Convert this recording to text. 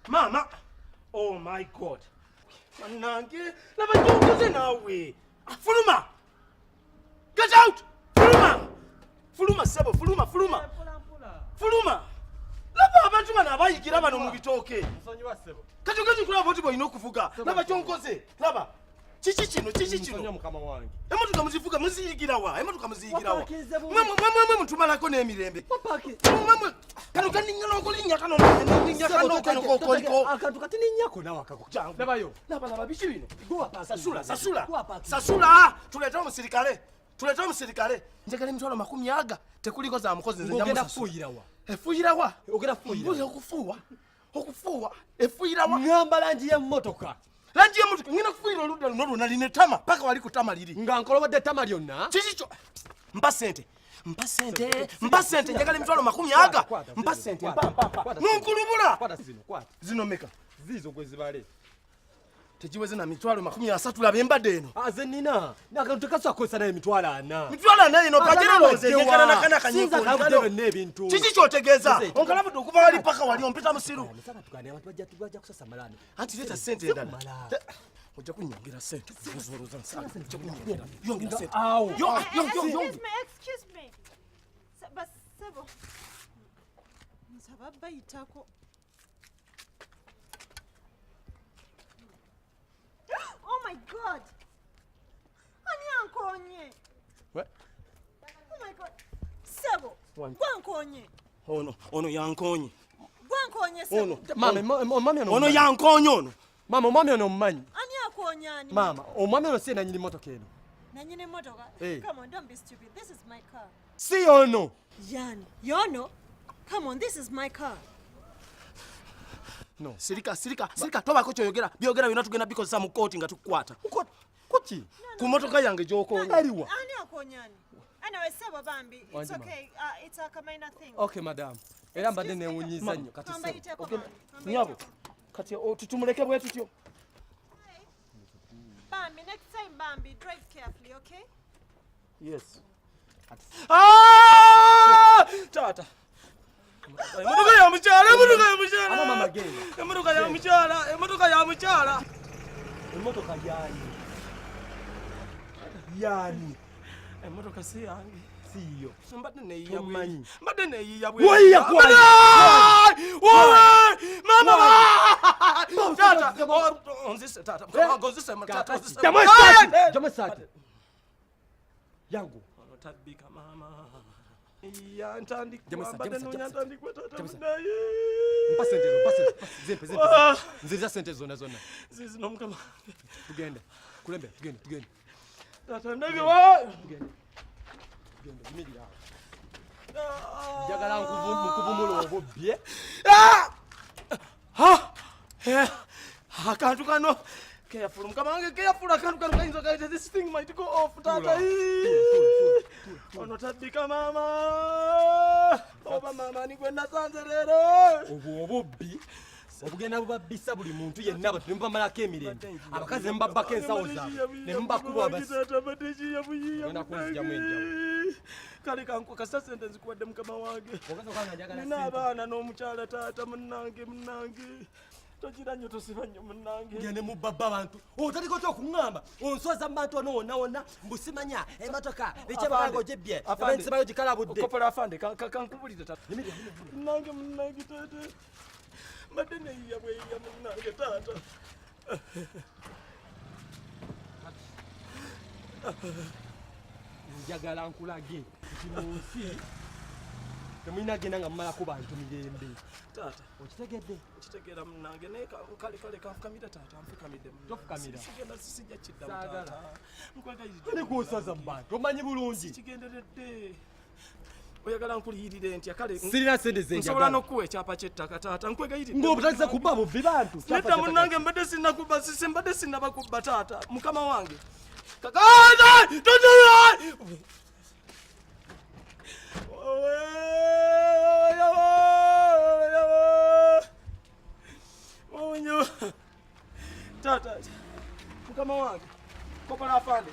Mama, oh my God. Manange, laba njongoze nawe. Fuluma. Get out. Fuluma. Fuluma sebo, fuluma. Fuluma. Laba abantu bana abayigira bano mu bitooke. Nsonyiwa sebo. Kati kulaba boti boyina okuvuga. Laba kyonkoze. Laba. Chichi kino. Nsonyiwa mukama wange. Emotoka muzivuga muziyigirawa. Mwe mutumalako n'emirembe. Mwe kano kaningana okulinnya kano koliko. Akantu kati ninnyako nawe akakujanga. Labayo. Laba biki bino? Sasula. Tuleta omusirikale. Njagala emitwalo 100 tekuliko za mukozi nze ngenda kufuuyirawa. Efuuyirawa? Ogenda kufuuyirawa. Okufuuwa. Efuuyirawa. Ngamba langi y'emmotoka. Langi y'emmotoka ngina kufuuyira oludda luno lwonna line tama paka wali ku tama liri. Nga nkolobadde tama lyonna. Kiki mpa sente njagala emitwalo 100. Mpa sente. Nonkulubula. Kwata zino meka. Zizo gwe zibale. Tejiweze na mitwalo 30 labe mbadde eno. Aze nina. Nakantu tekasakozesa naye mitwalo 4. Mitwalo 4 ino kajeroze nyekana nakana kanyiko. Kiki kyotegeeza? Onkalabudde okuva wali paka wali ompita musiru. Musaba tukane abantu bajja kusasa malani. Anti leta sente endala. Ojja kunyongera sente. Zozoroza nsala. Yongera sente. Excuse me. Sebo. Nsaba bayitako. Oh my God! Ani ankonye. What? Oh my God. Sebo. Gwankonye. Ono yankonye. Gwankonye sebo. Mama ono yankonye ono. Mama omwami ono mmanyi. Ani akonyani? Mama omwami ono si nanyini motoka eno. Nanyini motoka? Hey. Come on, don't be stupid. This is my car. Si ono. Yani, yono? Come on, this is my car. No. Sirika tobako kyoyogera. Byogera byonna tugenda bikozesa mu kooti nga tukwata. Kuki? Ku motoka yange gy'okonya. Aliwa. Ani akonyani? Anyway, Sebo Bambi, it's okay. It's a minor thing. Okay, madam. Era mbadde neewunyiza nnyo kati okay. Nyabo. Kati tutumuleke bwe tutyo. Bambi, next time Bambi, drive carefully, okay? Yes. Tata. Emotoka ya mukyala. Ama mama genda. Emotoka ya mukyala. Emotoka yani. Emotoka si yange. Siyo. Mbadde neyiya bwe. Wayiya kwani? Mama! Tata, onzise tata. Onzise tata. Jamasate. Yangu. Otabika mama. Ya ntandika. Ntandika tata. Mpa sente. Nziriza sente zonna. Zizi nomukama. Tugende. Kulembe, tugende. Tata ndege wa. Tugende. Imedi yawo. Njagala nkuvumula obubbye. Akantu kano. Careful, mukama wange careful akantu kano kayinza kayita this thing might go off tata. Ono tabika mama. Oba mama ni gwenda sanze lero. Obubbi. Obugenda bubabbisa buli muntu yenna bwe mubamalako emirembe. Abakazi mbabbako ensawo zaabwe. Ne mubakuba abasi. Ngenda kunzigyamu enjawo. Kale kankuka sente nzikuwadde mukama wange. Nina abaana n'omukyala taata munnange. Togira nnyo tosiba nnyo munnange. Ngende mubbabba abantu. Otaliko ky'okuŋŋamba. Onswaza mu bantu wonna mbusimanya emmotoka ekyabalago gyebbye. Abensibayo gikalabudde. Kopola afande kankubulire taata. Munnange taata. Mbadde neyiya bweyiya munnange taata. Njagala nkulage nti mu nsi temulina genda nga mumalako bantu mirembe. Taata. Okitegedde? Kitegeera munnange naye kale kanfukamira taata nfukamidde. Tofukamira. Sigenda sijja kiddamu taata. Nkwegayirira. Ani gwosaza mu bantu omanyi bulungi. Kigenderedde. Oyagala nkuliyirire ntya kale. Sirina sente zenjagala. Nsobola n'okuwa ekyapa ky'ettaka taata nkwegayirire. Ng'obutandise kubba bubbi bantu. Nedda munnange mbadde sinnabakubba taata mukama wange. Kakaaza! Totola! Tata, mukama wange, kopola afande.